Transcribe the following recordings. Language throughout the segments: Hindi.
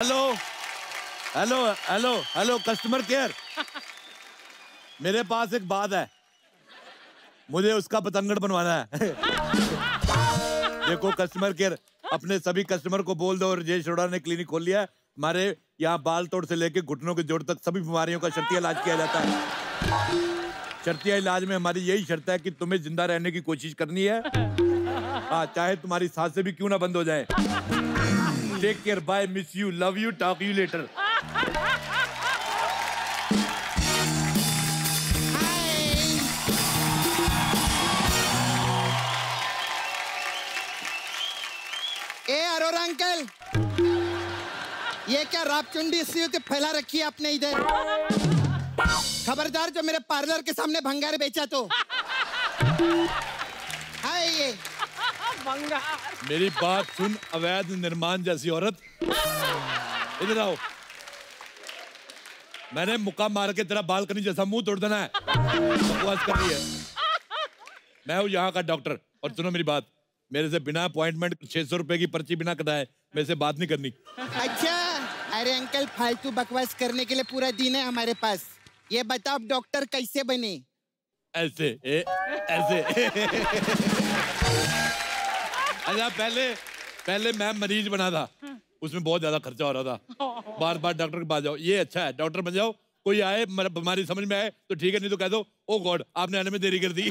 Hello hello hello hello customer care. मेरे पास एक बात है, मुझे उसका पतंगड़ बनवाना है। देखो कस्टमर केयर, अपने सभी कस्टमर को बोल दो राजेश अरोड़ा ने क्लिनिक खोल लिया है। हमारे यहाँ बाल तोड़ से लेके घुटनों के जोड़ तक सभी बीमारियों का शर्तिया इलाज किया जाता है। शर्तिया इलाज में हमारी यही शर्त है कि तुम्हें जिंदा रहने की कोशिश करनी है। हाँ, चाहे तुम्हारी सांसें भी क्यों ना बंद हो जाए। Take care, bye, miss you, love you, talk you later. ए अरोरा अंकल, ये क्या रापचुंडी के फैला रखी है आपने इधर? खबरदार जो मेरे पार्लर के सामने भंगार बेचा तो। हाय ये भंगार। मेरी बात सुन, अवैध निर्माण जैसी औरत, इधर आओ। मैंने मुक्का मार के तेरा बालकनी जैसा मुंह तोड़ देना है। बकवास कर रही है। मैं हूँ यहाँ का डॉक्टर, और सुनो मेरी बात, मेरे से बिना अपॉइंटमेंट 600 रुपए की पर्ची बिना कटाए मेरे से बात नहीं करनी। अच्छा, अरे अंकल फालतू बकवास करने के लिए पूरा दिन है हमारे पास। ये बताओ डॉक्टर कैसे बने? ऐसे ऐसे। अच्छा, पहले मैं मरीज बना था, उसमें बहुत ज्यादा खर्चा हो रहा था। बार बार डॉक्टर के पास जाओ। ये अच्छा है, डॉक्टर बन जाओ। कोई आए बीमारी समझ में आए तो ठीक है, नहीं तो कह दो ओ गॉड आपने आने में देरी कर दी।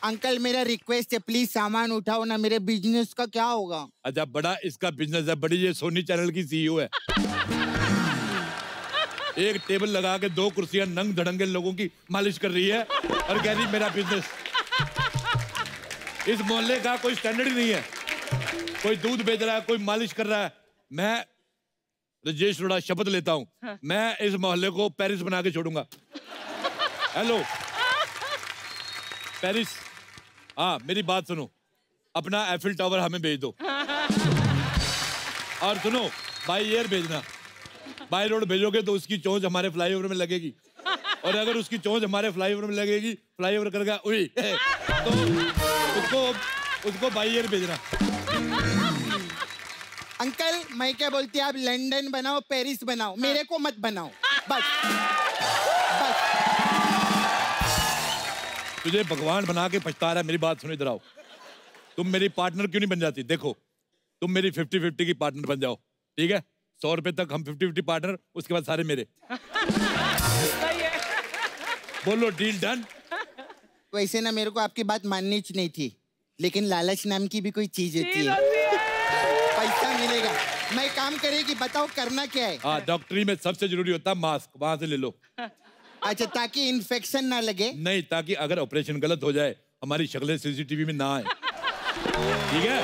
अंकल मेरा रिक्वेस्ट है, प्लीज सामान उठाओ ना, मेरे बिजनेस का क्या होगा? अच्छा, बड़ा इसका बिजनेस है, बड़ी ये सोनी चैनल की सीईओ है। एक टेबल लगा के 2 कुर्सियां नंग धड़ंगे लोगों की मालिश कर रही है और कह रही मेरा बिजनेस। इस मोहल्ले का कोई स्टैंडर्ड ही नहीं है। कोई दूध बेच रहा है, कोई मालिश कर रहा है। मैं राजेश अरोड़ा शपथ लेता हूं, मैं इस मोहल्ले को पेरिस बना के छोड़ूंगा। हेलो पेरिस, हाँ मेरी बात सुनो, अपना एफिल टावर हमें भेज दो। और सुनो, बाई एयर भेजना। बाई रोड भेजोगे तो उसकी चोंच हमारे फ्लाईओवर में लगेगी, और अगर उसकी चोंच हमारे फ्लाईओवर में लगेगी, फ्लाईओवर करेगा उई, तो उसको बाई एयर भेजना। अंकल मैं क्या बोलती, आप लंदन बनाओ, पेरिस बनाओ, मेरे को मत बनाओ, बस बस। तुझे भगवान बना के पछता रहा है। मेरी बात सुनो, इधर आओ। तुम मेरी पार्टनर क्यों नहीं बन जाती? देखो, तुम मेरी 50-50 की पार्टनर बन जाओ, ठीक है? 100 रुपए तक हम 50-50 पार्टनर, उसके बाद सारे मेरे। बोलो डील डन। वैसे ना मेरे को आपकी बात माननी नहीं थी, लेकिन लालच नाम की भी कोई चीज होती है। पैसा मिलेगा, मैं काम करेगी, बताओ करना क्या है? हाँ, डॉक्टरी में सबसे जरूरी होता है मास्क, वहां से ले लो। अच्छा, ताकि इन्फेक्शन ना लगे? नहीं, ताकि अगर ऑपरेशन गलत हो जाए हमारी शक्लें सीसीटीवी में ना आए, ठीक है?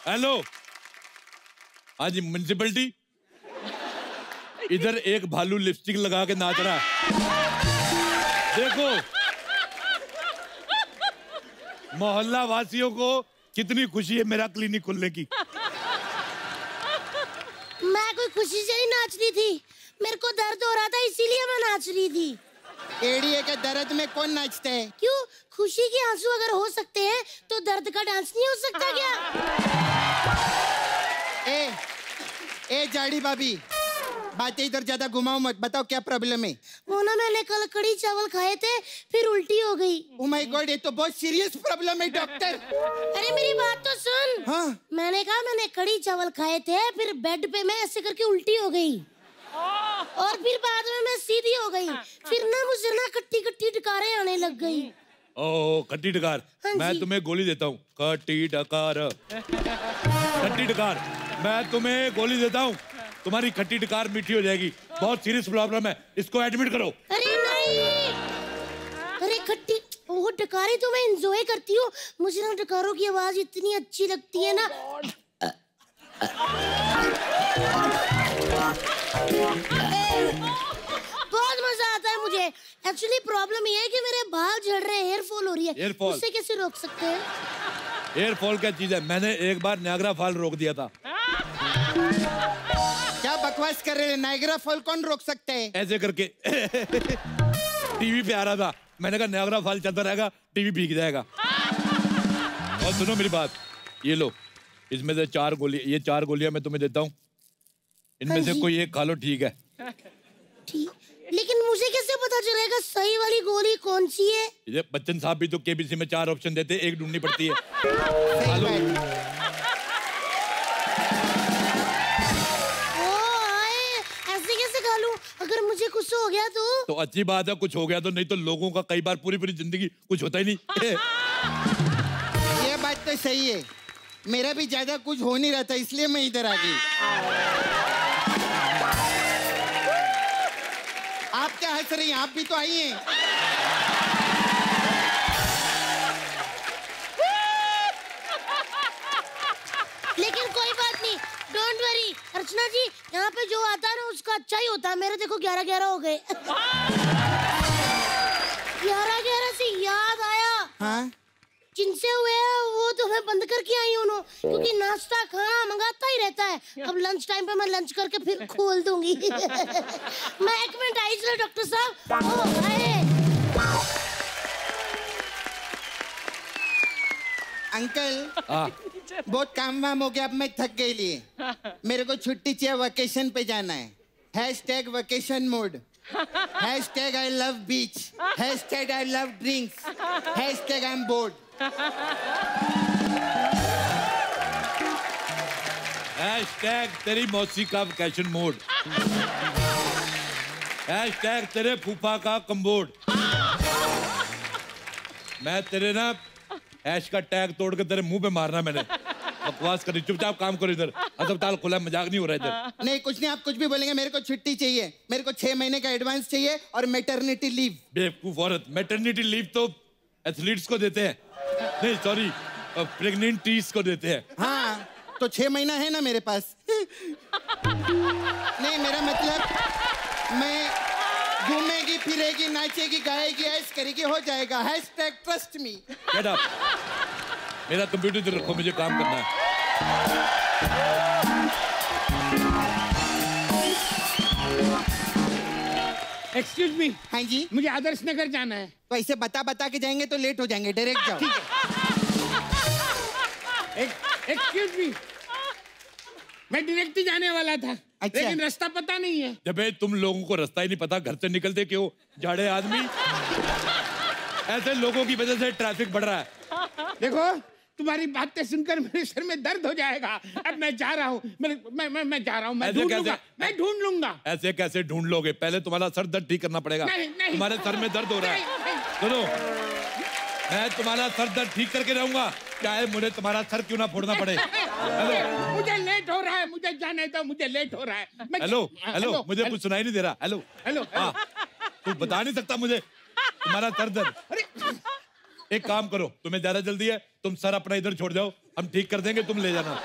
हेलो, हाँ जी म्युनिसिपैलिटी, इधर एक भालू लिपस्टिक लगा के नाच रहा है, देखो। मोहल्ला वासियों को कितनी खुशी है मेरा क्लिनिक खुलने की। मैं कोई खुशी से ही नाच रही थी, मेरे को दर्द हो रहा था इसीलिए मैं नाच रही थी। एड़िए के दर्द में कौन नाचता है? क्यों, खुशी के आंसू अगर हो सकते हैं तो दर्द का डांस नहीं हो सकता क्या? ए जाड़ी भाभी, बातें इधर ज्यादा घुमाओ मत, बताओ क्या प्रॉब्लम है? वो ना, मैंने कल कड़ी चावल खाए थे, फिर उल्टी हो गई। ओह माय गॉड, ये तो बहुत सीरियस प्रॉब्लम है डॉक्टर। अरे मेरी बात तो सुन। हाँ? मैंने कहा मैंने कड़ी चावल खाए थे, फिर बेड पे मैं ऐसे करके उल्टी हो गई, और फिर बाद में मैं सीधी हो गई। फिर ना मुझे ना कट्टी कट्टी डकारें आने लग गई। ओह, खट्टी डकार। हाँ, मैं तुम्हें गोली देता हूँ, खट्टी डकार, खट्टी डकार। मैं तुम्हें गोली देता हूँ, तुम्हारी खट्टी डकार मीठी हो जाएगी। बहुत सीरियस प्रॉब्लम है, इसको एडमिट करो। अरे नहीं, अरे खट्टी, वो डकारें तो मैं एंजॉय करती हूँ, मुझे ना डकारों की आवाज इतनी अच्छी लगती है ना। बहुत मजा आता है मुझे। एक्चुअली प्रॉब्लम ये है कि मेरे बाल झड़ रहे हैं, हेयर फॉल हो रही है। उससे कैसे रोक सकते हैं? हेयर फॉल क्या चीज है? मैंने एक बार नायग्रा फॉल रोक दिया था। क्या बकवास कर रहे हैं? नायग्रा फॉल कौन रोक सकते हैं? ऐसे करके टीवी पे आ रहा था, मैंने कहा नायग्रा फॉल चलता रहेगा, टीवी भीग जाएगा। और सुनो मेरी बात, ये लो इसमें से 4 गोली, ये 4 गोलियां मैं तुम्हें देता हूँ, इनमें से कोई एक खा लो, ठीक है? ठीक, लेकिन मुझे कैसे पता चलेगा सही वाली गोली कौन सी है? ये बच्चन साहब भी तो केबीसी में 4 ऑप्शन देते, एक ढूंढनी पड़ती है। खा लो। ऐसे कैसे खा लूं? अगर मुझे कुछ हो गया तो अच्छी बात है, कुछ हो गया तो, नहीं तो लोगों का कई बार पूरी पूरी जिंदगी कुछ होता ही नहीं। ये बात तो सही है, मेरा भी ज्यादा कुछ हो नहीं रहा था, इसलिए मैं इधर आ गई। आप क्या हंस रही हैं? आप भी तो आई हैं। लेकिन कोई बात नहीं, डोंट वरी अर्चना जी, यहाँ पे जो आता है ना उसका अच्छा ही होता है। मेरे देखो 11-11 हो गए। 11-11 से याद आया, हाँ? जिनसे हुए हैं वो तो मैं बंद करके आई हूँ, क्योंकि नाश्ता खाना मंगाता ही रहता है। अब लंच टाइम पे मैं लंच करके फिर खोल दूंगी। मैं 1 मिनट आई, चलो डॉक्टर साहब। ओ आए। अंकल, हाँ। बहुत काम वाम हो गया, अब मैं थक गई लिए। मेरे को छुट्टी चाहिए, वेकेशन पे जाना है। #Vacation mode, #I love beach, #I love drinks, #I'm bored. तेरी मौसी का वेकेशन मोड, तेरे फूफा का कम्बोर्ड। मैं तेरे ना ऐश का टैग तोड़ के तेरे मुंह पे मारना मैंने। बकवास करी, चुपचाप काम करो इधर। अस्पताल खुला, मजाक नहीं हो रहा इधर। नहीं कुछ नहीं, आप कुछ भी बोलेंगे, मेरे को छुट्टी चाहिए। मेरे को 6 महीने का एडवांस चाहिए और मैटरनिटी लीव। बेवकूफ औरत, मैटरनिटी लीव तो एथलीट्स को देते हैं, नहीं सॉरी, प्रेग्नेंटीज को देते हैं। हाँ तो 6 महीना है ना मेरे पास। नहीं मेरा मतलब मैं घूमेगी फिरेगी नाचेगी गाएगी ऐश करेगी, हो जाएगा। #Trust me. गेट अप, मेरा कंप्यूटर इधर रखो, मुझे काम करना है। Excuse me. हाँ जी, मुझे आदर्श नगर जाना है। तो ऐसे बता बता के जाएंगे तो लेट हो जाएंगे, डायरेक्ट जाओ। ठीक है। एक्सक्यूज मी, मैं डायरेक्ट ही जाने वाला था। अच्छा। लेकिन रास्ता पता नहीं है। जब तुम लोगों को रास्ता ही नहीं पता, घर से निकलते क्यों जाड़े आदमी? ऐसे लोगों की वजह से ट्रैफिक बढ़ रहा है। देखो तुम्हारी बातें सुनकर मेरे सिर में दर्द हो जाएगा। अब मैं जा रहा हूँ, मैं जा रहा हूँ, मैं ढूंढ लूंगा, मैं ढूंढ लूंगा। ऐसे कैसे ढूंढ लोगे? पहले तुम्हारा सर दर्द ठीक करना पड़ेगा। नहीं, नहीं। तुम्हारे सर में दर्द हो रहा है। सुनो, मैं तुम्हारा सर दर्द ठीक करके रहूंगा, चाहे मुझे तुम्हारा सर क्यों ना फोड़ना पड़े। हेलो, मुझे लेट हो रहा है, मुझे जाने दो, मुझे लेट हो रहा है। हेलो हेलो, मुझे कुछ सुनाई नहीं दे रहा। हेलो हेलो, हाँ, तू बता नहीं सकता मुझे तुम्हारा सर दर्द? एक काम करो, तुम्हें ज्यादा जल्दी है, तुम सर अपना इधर छोड़ जाओ, हम ठीक कर देंगे, तुम ले जाना।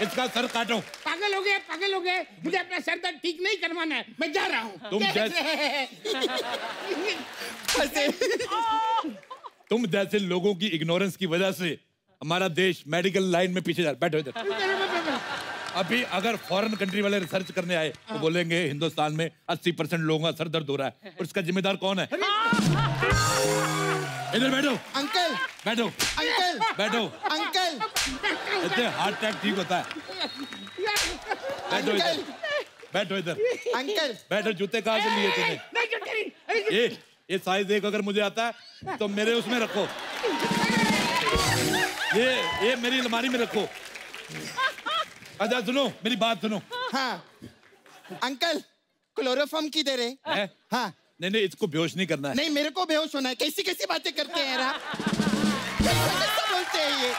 इसका सर काटो। पागल हो गए, पागल हो गए। मुझे अपना सर दर्द ठीक नहीं करवाना है, मैं जा रहा हूँ। तुम जैसे लोगों की इग्नोरेंस की वजह से हमारा देश मेडिकल लाइन में पीछे जा रहा है। बैठो इधर। अभी अगर फॉरेन कंट्री वाले रिसर्च करने आए तो बोलेंगे हिंदुस्तान में 80% लोगों का सर दर्द हो रहा है, और इसका जिम्मेदार कौन है? इधर बैठो। अंकल बैठो। अंकल बैठो। अंकल, इससे हार्ट अटैक ठीक होता है। बैठो इधर, बैठो इधर, अंकल बैठो। जूते कहाँ से लिए तुमने? ये साइज 1 अगर मुझे आता है तो मेरे उसमें रखो, ये मेरी अलमारी में रखो। अच्छा सुनो, मेरी बात सुनो। हाँ अंकल, क्लोरोफॉर्म किधर है? हाँ नहीं, इसको बेहोश नहीं करना है। नहीं मेरे को बेहोश होना है। कैसी कैसी बातें करते हैं यार आप? कैसा बोलते हैं ये?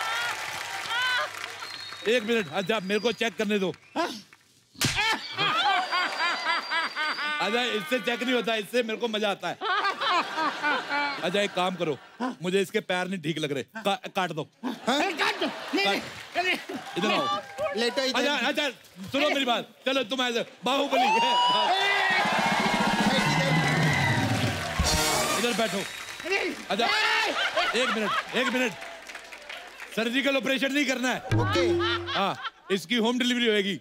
1 मिनट, अच्छा मेरे को चेक करने दो। अच्छा इससे चेक नहीं होता, इससे मेरे को मजा आता है। अच्छा एक काम करो, मुझे इसके पैर नहीं ठीक लग रहे, काट दो। काट दो। इधर आओ। लेटो इधर। अच्छा सुनो मेरी बात, चलो तुम ऐसे बाहुबली इधर बैठो। अच्छा 1 मिनट, सर्जिकल ऑपरेशन नहीं करना है। ओके। हाँ, इसकी होम डिलीवरी होएगी,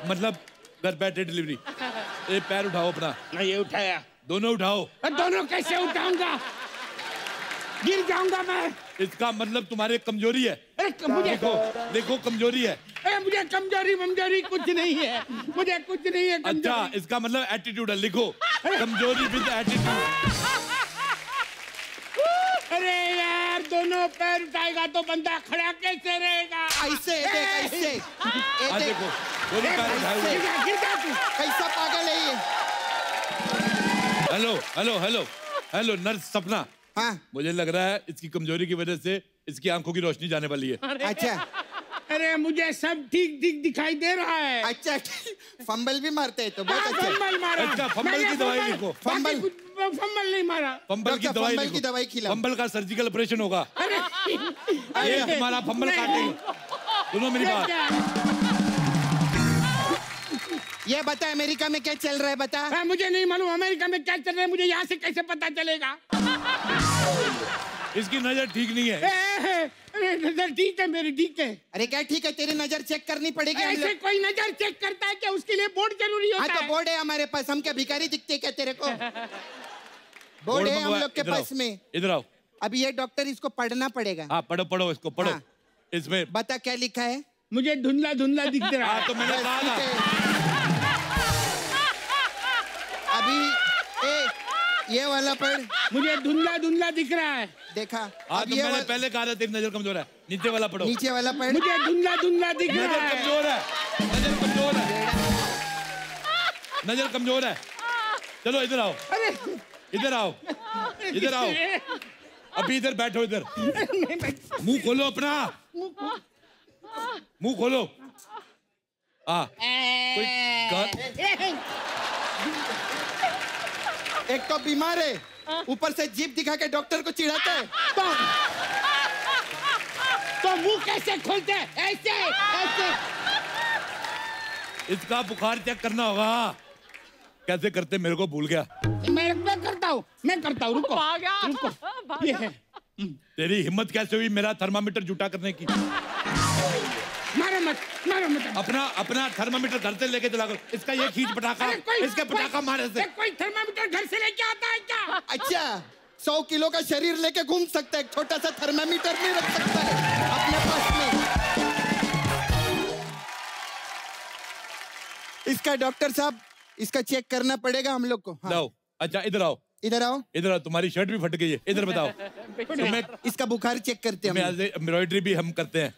मतलब घर बैठे डिलीवरी। ये पैर उठाओ अपना। मैं ये उठाया। दोनों उठाओ। दोनों कैसे उठाऊंगा? गिर जाऊंगा मैं। इसका मतलब तुम्हारी कमजोरी है। अरे मुझे देखो कमजोरी है। अरे मुझे कमजोरी कुछ नहीं है, मुझे कुछ नहीं है कमजोरी। अच्छा, इसका मतलब एटीट्यूड है। लिखो कमजोरी विद एटीट्यूड। अरे यार, दोनों पैर उठाएगा तो बंदा खड़ा कैसे रहेगा? ऐसे देख, ऐसे देखो दोनों पैर उठाए। कैसा पागल है ये? Hello hello hello hello nurse सपना। हाँ मुझे लग रहा है इसकी कमजोरी की वजह से इसकी आंखों की रोशनी जाने वाली है। अच्छा अरे मुझे सब ठीक ठीक दिखाई दे रहा है। अच्छा, फंबल भी मारते हैं तो बहुत अच्छा। फंबल मारा। अच्छा, फंबल की दवाई लिखो। फंबल नहीं मारा। फंबल की दवाई फंबल की दवाई खिलाओ। फंबल का सर्जिकल ऑपरेशन होगा। ये हमारा फंबल काटेगा। सुनो मेरी बात। ये बता अमेरिका में क्या चल रहा है, बता। मुझे नहीं मालूम अमेरिका में क्या चल रहा है, मुझे यहाँ से कैसे पता चलेगा? इसकी नजर ठीक नहीं है। अरे नजर ठीक है मेरी, ठीक है। अरे क्या ठीक है, तेरी नजर चेक करनी पड़ेगी। ऐसे कोई नजर चेक करता है क्या? उसके लिए बोर्ड जरूरी होता है। हाँ तो बोर्ड है हमारे पास, हम क्या भिखारी दिखते क्या तेरे को? बोर्ड है हम लोग के पास में। इधर आओ। अभी ये डॉक्टर इसको पढ़ना पड़ेगा। हाँ पढ़ो इसको पढ़ो। हाँ। इसमें बता क्या लिखा है? मुझे धुंधला धुंधला दिख रहा है। तो मैंने कहा ना। अभी ये वाला पढ़। मुझे धुंधला धुंधला दिख रहा है। देखा? अब ये मैंने पहले कहा था तेरी नजर कमजोर है। नीचे वाला पढ़ो। नीचे वाला पढ़। मुझे धुंधला धुंधला दिख रहा नजर है। कमजोर है। नजर कमजोर है। नजर कमजोर है। चलो इधर आओ। अरे इधर आओ। इधर आओ। अभी इधर बैठो। इधर मुंह खोलो अपना। मुंह खोलो। एक तो बीमार है, ऊपर से जीप दिखा के डॉक्टर को चिढ़ाता है। तो मुंह कैसे खोलते हैं? ऐसे ऐसे। इसका बुखार चेक करना होगा। कैसे करते मेरे को भूल गया। मैं करता हूँ। रुको। ये है। तेरी हिम्मत कैसे हुई मेरा थर्मामीटर जुटा करने की? मारो मत। अपना थर्मामीटर घर से लेके चला करो। इसका ये खींच पटाखा। इसके पटाखा मारे से। कोई थर्मामीटर घर से लेके आता है क्या? अच्छा, 100 किलो का शरीर लेके घूम सकता है, छोटा सा थर्मामीटर नहीं रख सकता है अपने पास में। इसका डॉक्टर साहब, इसका चेक करना पड़ेगा हम लोग को। हाँ। जाओ। अच्छा इधर आओ। इधर आओ। इधर आओ। तुम्हारी शर्ट भी फट गई है। इधर बताओ। तुम्हें इसका बुखार चेक करते हैं हम। एम्ब्रॉयडरी भी हम करते हैं।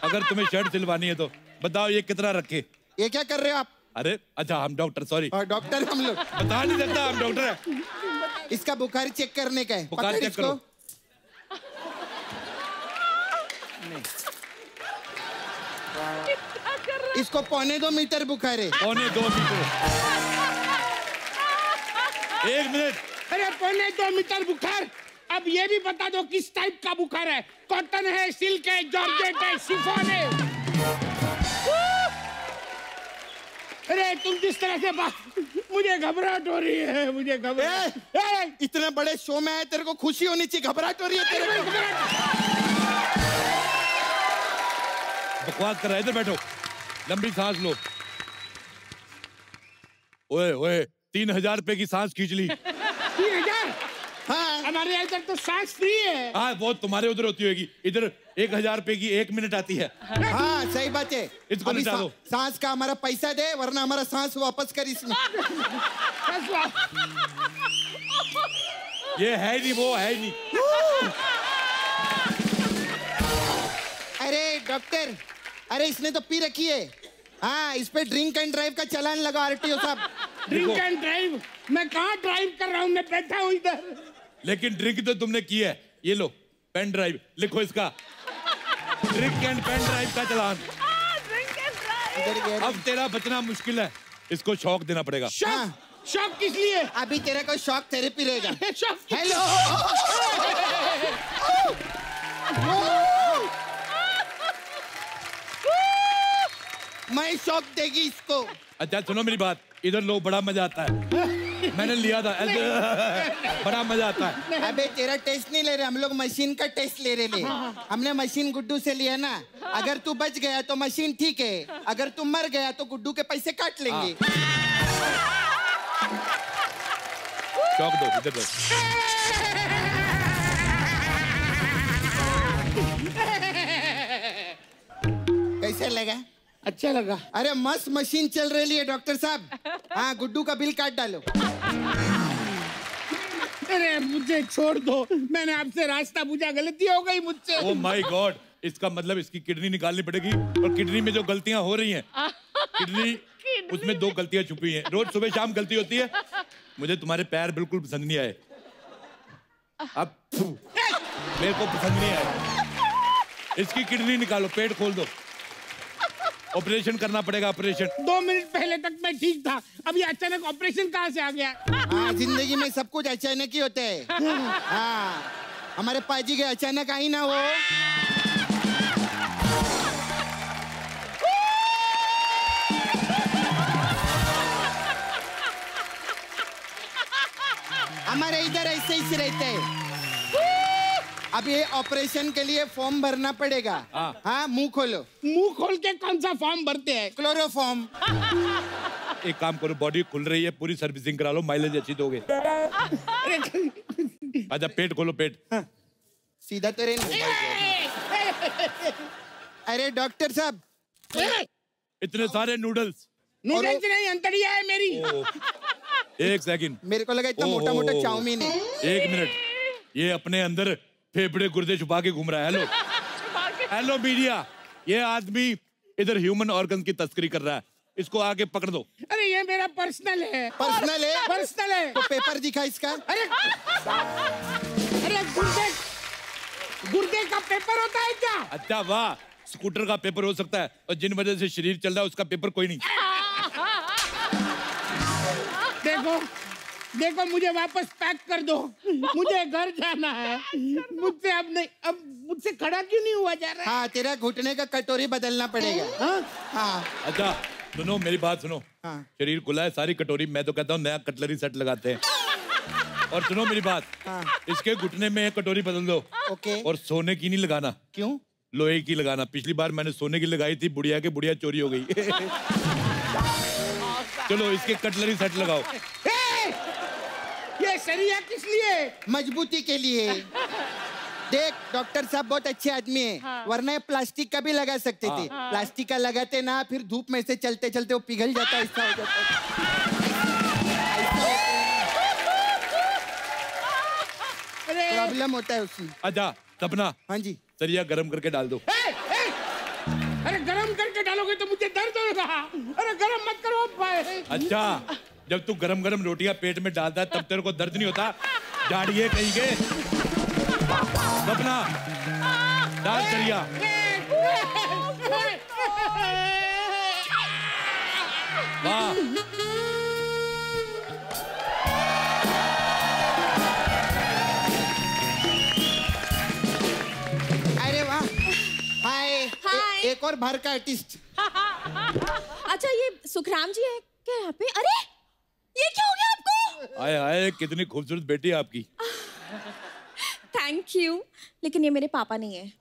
अगर तुम्हें शर्ट सिलवानी है तो बताओ ये कितना रखे? ये क्या कर रहे हो आप? अरे अच्छा, हम डॉक्टर, सॉरी। और डॉक्टर हम लोग बता नहीं सकता, हम डॉक्टर है। इसका बुखार चेक करने का है। बुखार पकड़ चेक इसको। करो। इसको 1.25 मीटर बुखार है। 1.25 मीटर। 1 मिनट। अरे 1.25 मीटर बुखार। अब ये भी बता दो किस टाइप का बुखार है? कॉटन है, सिल्क है, जॉर्जेट है, शिफॉन है? अरे तुम जिस तरह से मुझे घबराहट हो रही है। मुझे घबराहट। इतने बड़े शो में आए, तेरे को खुशी होनी चाहिए, घबराहट हो रही है तेरे को। बकवास कर रहा है। इधर बैठो। लंबी सांस लो। ओए 3000 रुपए की सांस खींच ली। 3000? हाँ। हमारे इधर तो सांस फ्री है। हाँ, वो तुम्हारे उधर होती होगी। इधर 1000 रुपए की 1 मिनट आती है। हाँ सही बात है। इसको अभी निकाल दो। सांस का हमारा पैसा दे, वरना हमारा सांस वापस कर इसमें। ये है नहीं, वो है नहीं। अरे डॉक्टर, अरे इसने तो पी रखी है। हाँ, इस पे ड्रिंक एंड ड्राइव का चालान लगा आरटीओ साहब। Drink and drive? मैं कहाँ ड्राइव कर रहा हूँ, मैं बैठा हूँ इधर। लेकिन ड्रिंक तो तुमने की है। ये लो पेन ड्राइव, लिखो इसका ड्रिंक एंड पेन ड्राइव का चालान। अब तेरा बचना मुश्किल है। इसको शॉक देना पड़ेगा। शॉक किस लिए? अभी तेरे को शॉक थेरेपी रहेगा। हेलो। मैं शॉक देगी इसको। अच्छा सुनो मेरी बात, इधर लो, बड़ा मजा आता है। मैंने लिया था, बड़ा मजा आता है। अबे तेरा टेस्ट नहीं ले रहे हम लोग, मशीन का टेस्ट ले रहे। हमने मशीन गुड्डू से लिया ना। अगर तू बच गया तो मशीन ठीक है, अगर तू मर गया तो गुड्डू के पैसे काट लेंगे। शॉक दो, इधर दो। लगा? अच्छा लगा। अरे मस्त मशीन चल रही है डॉक्टर साहब। हाँ, गुड्डू का बिल काट डालो। अरे मुझे छोड़ दो, मैंने आपसे रास्ता पूछा, गलती हो गई मुझसे। ओह माय गॉड, इसका मतलब इसकी किडनी निकालनी पड़ेगी। और किडनी में जो गलतियां हो रही हैं, किडनी उसमें 2 गलतियां छुपी हैं। रोज सुबह शाम गलती होती है। मुझे तुम्हारे पैर बिल्कुल पसंद नहीं आए। अब मेरे को पसंद नहीं आए। इसकी किडनी निकालो, पेट खोल दो, ऑपरेशन करना पड़ेगा। ऑपरेशन 2 मिनट पहले तक मैं ठीक था, अब ये अचानक ऑपरेशन कहाँ से आ गया? हाँ, जिंदगी में सब कुछ अचानक ही होता है। हाँ, हमारे पाजी के अचानक आई ना वो। हमारे इधर ऐसे ही रहते हैं। अब ये ऑपरेशन के लिए फॉर्म भरना पड़ेगा। हाँ, मुंह खोलो। मुंह खोल के कौन सा फॉर्म भरते हैं? क्लोरोफॉर्म। एक काम करो, बॉडी खुल रही है, पूरी सर्विसिंग करा लो, माइलेज अच्छी दोगे। अच्छा, पेट खोलो, पेट। हाँ, सीधा तो नहीं। अरे डॉक्टर साहब, इतने सारे नूडल्स। नूडल्स नहीं, अंतड़िया है मेरी। एक सेकंड, मेरे को लगा इतना मोटा मोटा चाउमीन है। 1 मिनट, ये अपने अंदर फेफड़े गुर्दे छुपा के घूम रहा है। हेलो हेलो मीडिया, ये आदमी इधर ह्यूमन ऑर्गन की तस्करी कर रहा है, इसको आके पकड़ दो। अरे ये मेरा पर्सनल है। पर्सनल है? पर्सनल है। तो पेपर दिखा इसका। अरे गुर्दे का पेपर होता है क्या? अच्छा वाह, स्कूटर का पेपर हो सकता है, और जिन वजह से शरीर चल रहा है उसका पेपर कोई नहीं। देखो देखो, मुझे वापस पैक कर दो, मुझे घर जाना है। मुझसे अब नहीं, अब मुझसे खड़ा क्यों नहीं हुआ जा रहा है? हाँ, तेरा घुटने का कटोरी बदलना पड़ेगा। हाँ। अच्छा सुनो, मेरी बात सुनो। हाँ। शरीर खुला है, सारी कटोरी, मैं तो कहता हूँ नया कटलरी सेट लगाते हैं। और सुनो मेरी बात, हाँ। इसके घुटने में एक कटोरी बदल दो। ओके। और सोने की नहीं लगाना। क्यों? लोहे की लगाना। पिछली बार मैंने सोने की लगाई थी, बुढ़िया के बुढ़िया चोरी हो गई। चलो इसके कटलरी सेट लगाओ। ये सरिया किस लिए? मजबूती के लिए। देख, डॉक्टर साहब बहुत अच्छे आदमी हैं। वरना ये प्लास्टिक का भी लगा सकते थे। प्लास्टिक का लगाते ना, फिर धूप में से चलते चलते वो पिघल जाता है, ऐसा हो जाता है। प्रॉब्लम होता है उसमें। अच्छा सपना, हाँ जी। सरिया गरम करके डाल दो। अरे गरम करके डालोगे तो मुझे दर्द होगा। अरे गरम मत करो भाई। अच्छा, जब तू गरम गरम रोटियां पेट में डालता है तब तेरे को दर्द नहीं होता? जाड़िए कहीं के। सपना डाल सरिया। वाह, अरे वाह। हाय। हाय। एक और बाहर का आर्टिस्ट। अच्छा, ये सुखराम जी है क्या यहाँ पे? अरे ये क्या हो गया आपको? आए आए, कितनी खूबसूरत बेटी है आपकी। थैंक यू, लेकिन ये मेरे पापा नहीं है,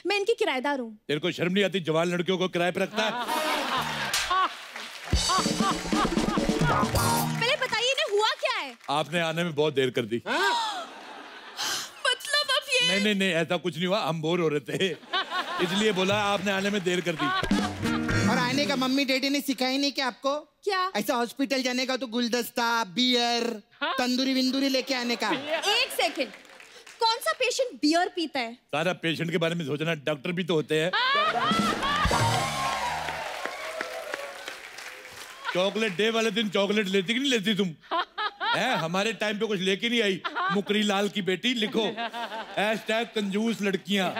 मैं इनकी किराएदार हूँ। तेरे को शर्म नहीं आती? जवान लड़कियों को किराए पे रखता है। पहले बताइए इन्हें हुआ क्या है? आपने आने में बहुत देर कर दी। मतलब अब ये नहीं नहीं नहीं, ऐसा कुछ नहीं हुआ, हम बोर हो रहे थे इसलिए बोला, आपने आने में देर कर दी। और आने का मम्मी डैडी ने सिखाया नहीं क्या आपको? क्या? ऐसा हॉस्पिटल जाने का तो गुलदस्ता, बियर, तंदूरी विंदूरी लेके आने का। एक सेकंड, कौन सा पेशेंट बियर पीता है? सारा पेशेंट के बारे में सोचना, डॉक्टर भी तो होते हैं। चॉकलेट डे वाले दिन चॉकलेट लेती कि नहीं लेती तुम? है, हमारे टाइम पे कुछ लेके नहीं आई। मुकरी लाल की बेटी लिखो, #कंजूस लड़कियां।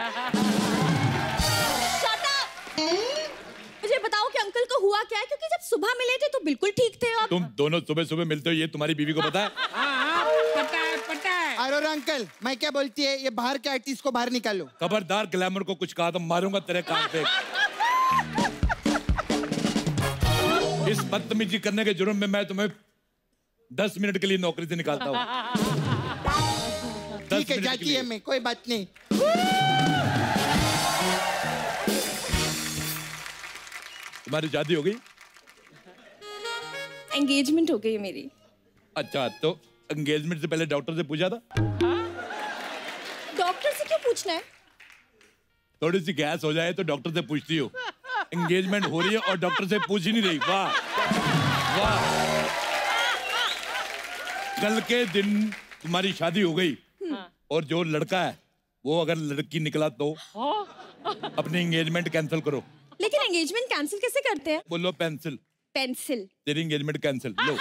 मुझे बताओ कि अंकल को हुआ क्या है, क्योंकि जब सुबह मिले थे तो बिल्कुल ठीक थे। और तुम दोनों सुबह सुबह मिलते हो, ये तुम्हारी बीवी को पता है? पता है, पता है। अरे अंकल, मैं क्या बोलती है, ये बाहर के आर्टिस्ट को बाहर निकालो। खबरदार, ग्लैमर को कुछ कहा तो मारूंगा तेरे कान पे। इस बदतमीजी करने के जुर्म में मैं तुम्हें 10 मिनट के लिए नौकरी से निकालता हूँ। ठीक है, जाती है मैं, कोई बात नहीं। तुम्हारी शादी हो गई? एंगेजमेंट हो गई है मेरी। अच्छा, तो एंगेजमेंट से पहले डॉक्टर से पूछा था? डॉक्टर से क्यों पूछना है? थोड़ी सी गैस हो जाए तो डॉक्टर से पूछती हो। एंगेजमेंट हो रही है और डॉक्टर से पूछ ही नहीं रही। वाह वाह। कल के दिन तुम्हारी शादी हो गई और जो लड़का है वो अगर लड़की निकला तो अपनी एंगेजमेंट कैंसिल करो। लेकिन एंगेजमेंट कैंसिल कैसे करते हैं? बोलो पेंसिल। पेंसिल। तेरी एंगेजमेंट कैंसिल। लो।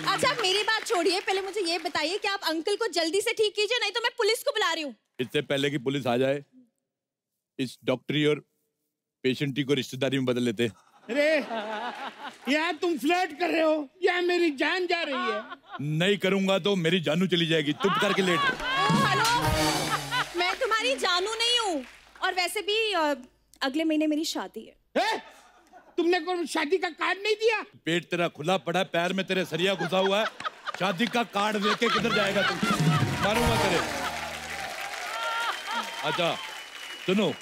अच्छा मेरी बात छोड़िए, पहले मुझे ये बताइए कि आप अंकल को जल्दी से ठीक कीजिए, नहीं तो मैं पुलिस को बुला रही हूँ। इससे पहले कि पुलिस आ जाए इस डॉक्टरी और पेशेंटी को रिश्तेदारी में बदल लेते। अरे यार तुम फ्लर्ट कर रहे हो या मेरी जान जा रही है? नहीं करूंगा तो मेरी जानू चली जाएगी। चुप करके लेट। हेलो, मैं तुम्हारी जानू नहीं हूँ, और वैसे भी अगले महीने मेरी शादी है। तुमने कोई शादी का कार्ड नहीं दिया? पेट तेरा खुला पड़ा है, पैर में तेरे सरिया घुसा हुआ है, शादी का कार्ड लेके किधर जाएगा तू? मारूंगा तेरे। अच्छा सुनो,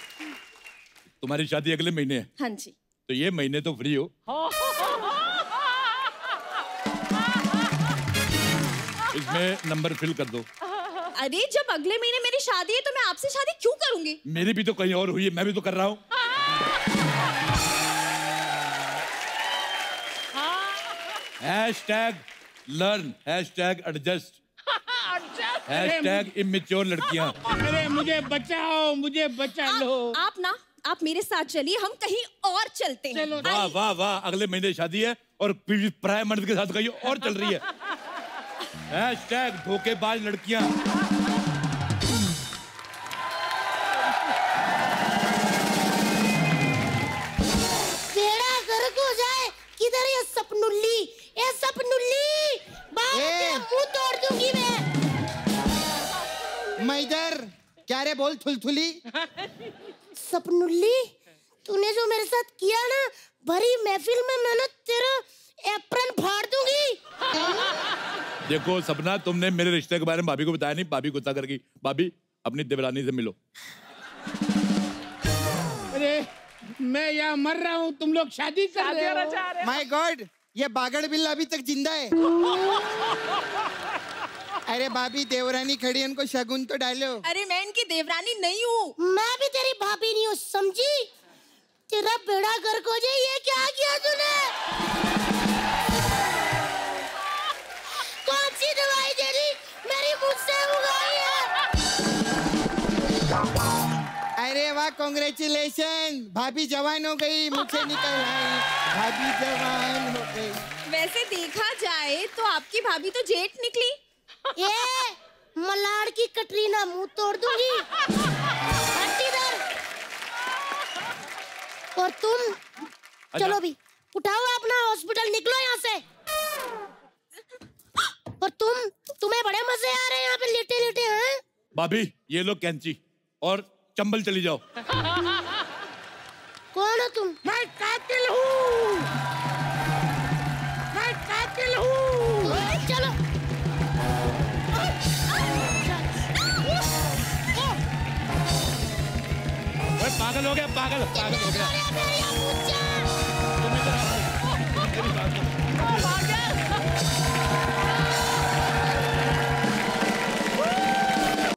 तुम्हारी शादी अगले महीने है। हाँ जी। तो ये महीने तो फ्री हो। इसमें नंबर फिल कर दो। अरे जब अगले महीने मेरी शादी है तो मैं आपसे शादी क्यों करूंगी? मेरी भी तो कहीं और हुई है, मैं भी तो कर रहा हूँ। #learn #adjust #immature लड़कियां। अरे मुझे बचाओ, मुझे बचा लो। आप मेरे साथ चलिए, हम कहीं और चलते हैं। वाह वाह वाह, अगले महीने शादी है और पराये मर्द के साथ कहीं और चल रही है। #धोखेबाज लड़कियां। बेड़ा गर्क हो जाए। किधर ये सपनुल्ली? ये सपनुल्ली, मुंह तोड़ दूंगी मैं इधर। क्या रे बोल थुलथुली? सपनुल्ली, तूने जो मेरे साथ किया ना, भरी महफिल में मैंने तेरा एप्रन फाड़ दूंगी। देखो सपना, तुमने मेरे रिश्ते के बारे में भाभी को बताया नहीं। भाभी गुस्सा कर गई। भाभी अपनी देवरानी से मिलो। अरे मैं यहाँ मर रहा हूँ, तुम लोग शादी कर रहे हो। माय गॉड, ये बागड़ बिल्ला अभी तक जिंदा है। अरे भाभी, देवरानी खड़ी है, उनको शगुन तो डालो। अरे मैं इनकी देवरानी नहीं हूँ। मैं भी तेरी भाभी नहीं हूँ, समझी? तेरा बेड़ा गर्क हो जाए। ये क्या किया तूने? कौन सी दवाई दे दी? मेरी मुझसे उगाई है। अरे वाह, कांग्रेचुलेशन। भाभी जवान हो गई, मुझे निकल आई। भाभी जवान हो गई। वैसे देखा जाए तो आपकी भाभी तो जेठ निकली। ये मलाड़ की कटरीना, मुंह तोड़ दूंगी। हट इधर। और तुम चलो भी, उठाओ अपना हॉस्पिटल, निकलो यहाँ से। और तुम्हें बड़े मजे आ रहे हैं यहाँ पे लेटे लेटे हैं? भाभी ये लो कैंची और चंबल, चली जाओ। कौन हो तुम? मैं कातिल हूँ, मैं कातिल हूँ। चलो। पागल हो गया, पागल पागल हो गया। तुम इधर आओ। मेरी बात सुनो।